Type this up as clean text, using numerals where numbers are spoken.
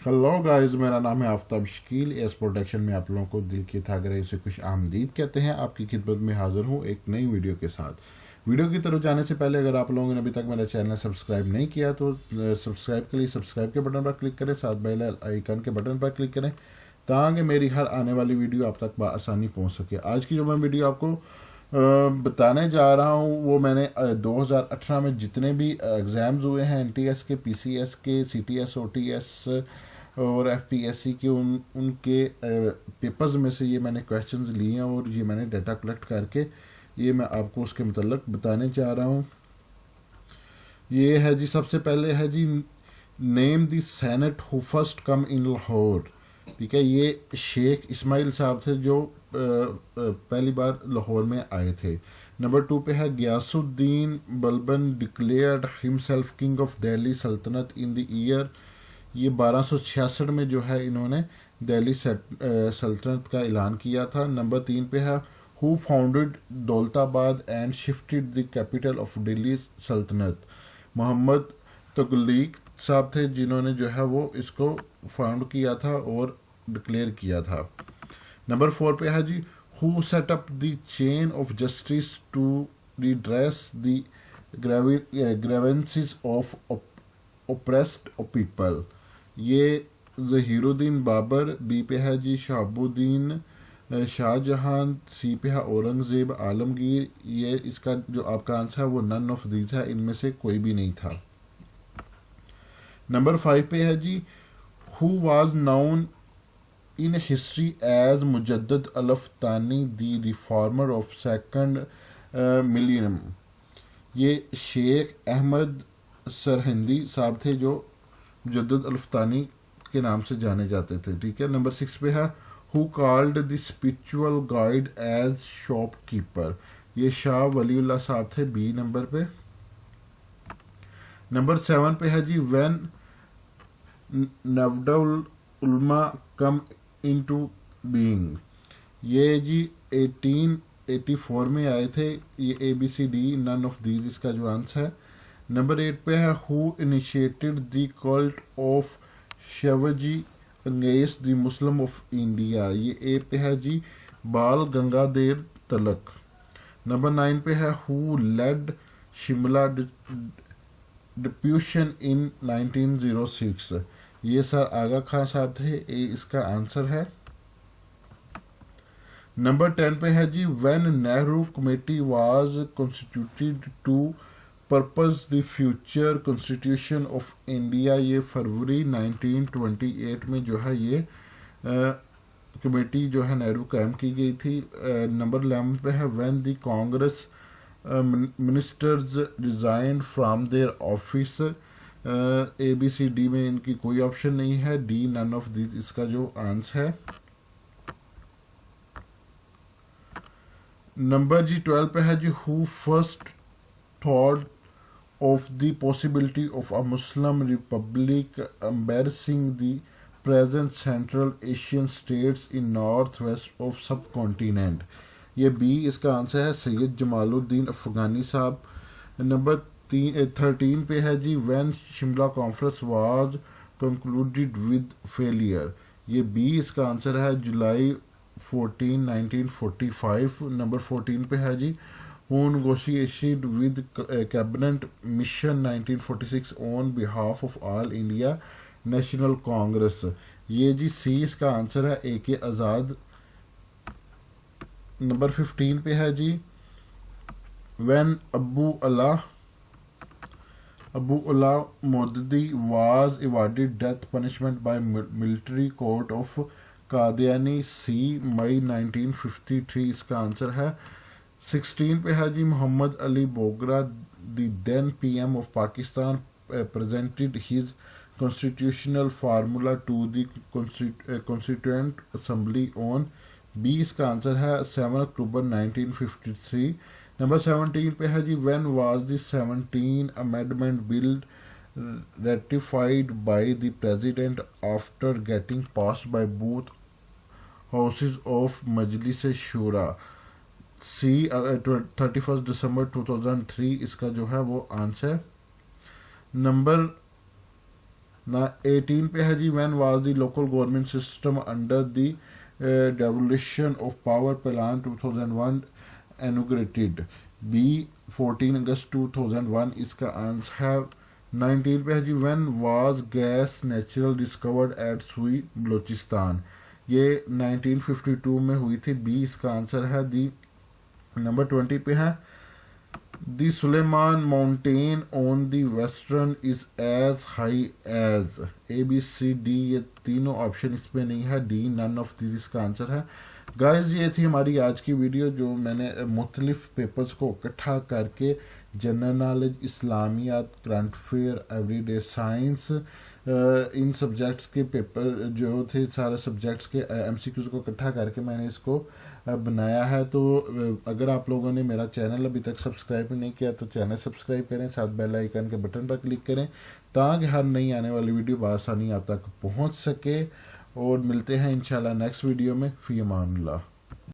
Hello guys, मेरा नाम है आफ्ताब शकील। एस प्रोटेक्शन में आप लोगों को दिल की थागरे से खुश आमदीद कहते हैं। आपकी खिदमत में हाजिर हूँ एक नई वीडियो के साथ। वीडियो की तरफ जाने से पहले अगर आप लोगों ने अभी तक मेरा चैनल सब्सक्राइब नहीं किया तो सब्सक्राइब के लिए सब्सक्राइब के बटन पर क्लिक करें, साथ बेल आइकन के बटन पर क्लिक करें ताकि मेरी हर आने वाली वीडियो आप तक आसानी पहुँच सके। आज की जो मैं वीडियो आपको बताने जा रहा हूँ वो मैंने 2018 में जितने भी एग्ज़ाम्स हुए हैं एनटीएस के, पीसीएस के, सीटीएस, ओटीएस और एफपीएससी के उनके पेपर्स में से ये मैंने क्वेश्चंस लिए हैं और ये मैंने डाटा कलेक्ट करके ये मैं आपको उसके मतलब बताने जा रहा हूँ। ये है जी, सबसे पहले है जी, name the saint who first come in Lahore. ठीक है, ये शेख इस्माइल साहब थे जो पहली बार लाहौर में आए थे। नंबर 2 पे है Ghiyasuddin Balban declared himself king of Delhi Sultanate in the year. ये 1266 में जो है इन्होंने दिल्ली सल्तनत का ऐलान किया था। नंबर 3 पे है who founded Daulatabad and shifted the capital of Delhi सल्तनत। मोहम्मद तुगलक साहब थे जिन्होंने जो है वो इसको फाउंड किया था और डिक्लेयर किया था। नंबर 4 पे है जी who set up the chain of justice to redress the grievances of oppressed people. ये ज़हीरुद्दीन बाबर। बी पे है जी शहाबुद्दीन शाहजहां। सी पे है औरंगजेब आलमगीर। ये इसका जो आपका आंसर है वो नन ऑफ दीज है, इनमें से कोई भी नहीं था। नंबर 5 पे है जी who was known in history as Mujaddid Alf Thani the reformer of second millennium. ये शेख अहमद सरहिंदी साहब थे जो मुजद्दद अल-अफ़तानी के नाम से जाने जाते थे। ठीक है। नंबर 6 पे है who called the spiritual guide as shopkeeper. ये शाह वलीउल्लाह साहब थे, बी नंबर पे। नंबर 7 पे है जी व्हेन नवदुल उलमा कम इनटू बीइंग। ये जी 1884 में आए थे। ये ABCD नन ऑफ दीज इसका जो आंसर है। नंबर 8 पे है who initiated the cult of Shivaji against the Muslim of India. ये ए पे है जी बाल गंगाधर तिलक। नंबर 9 पे है हु लेड शिमला डिप्यूशन इन 1906। ये सर आगा खान साहब थे, ये इसका आंसर है। नंबर 10 पे है जी when Nehru committee was constituted to purpose the future constitution of India. ये फरवरी 1928 में जो है ये कमेटी जो है नेहरू कायम की गई थी। नंबर 11 पे है when the Congress ministers resign from their office. ABCD में इनकी कोई ऑप्शन नहीं है, डी नन ऑफ दिस इसका जो आंसर है। नंबर जी 12 पे है जी who first thought of the possibility of a Muslim republic embracing the present Central Asian states in northwest of subcontinent। ये बी इसका आंसर है, सैयद जमालुद्दीन अफगानी साहब। नंबर 13 पे है जी when Shimla conference was concluded with failure. ये बी इसका आंसर है, जुलाई 14 1945। नंबर 14 पे है जी who negotiated with cabinet mission 1946 on behalf of all India National Congress। ये जी सी इसका आंसर है, ए के आज़ाद। नंबर 15 पे है जी when अबू अला मोददी was awarded death punishment by military court of Qadiani, सी मई 1953 इसका आंसर है। 16 पे है जी Mohammad Ali Bogra the then PM of Pakistan presented his constitutional formula to the constituent assembly on. B इसका आंसर है, 7 अक्टूबर 1953। नंबर 17 पे है जी when was the 17 amendment bill ratified by the president after getting passed by both houses of Majlis Shura। सी 31 दिसंबर 2003 इसका जो है वो आंसर। नंबर ना 18 पे है जी, when was the local government system under the devolution of power plan 2001 inaugurated. B 14 अगस्त 2001 इसका आंसर है। 19 पे है जी, when was gas natural discovered at Sui Balochistan. ये 1952 में हुई थी। बी इसका आंसर है। दी नंबर 20 पे है, the Sulaiman mountain on the western is as high as. A B C D, ये तीनों ऑप्शन इसमें नहीं है। डी नन ऑफ दिस इसका आंसर है। गाइस ये थी हमारी आज की वीडियो, जो मैंने मुख्तलिफ पेपर्स को इकट्ठा करके जनरल नॉलेज, इस्लामियात, करंट अफेयर, एवरीडे साइंस, इन सब्जेक्ट्स के पेपर जो थे, सारे सब्जेक्ट्स के एमसीक्यूज को इकट्ठा करके मैंने इसको बनाया है। तो अगर आप लोगों ने मेरा चैनल अभी तक सब्सक्राइब नहीं किया तो चैनल सब्सक्राइब करें, साथ बेल आइकन के बटन पर क्लिक करें ताकि हर नई आने वाली वीडियो बआसानी आप तक पहुंच सके। और मिलते हैं इंशाल्लाह नेक्स्ट वीडियो में। फ़ी अमान अल्लाह।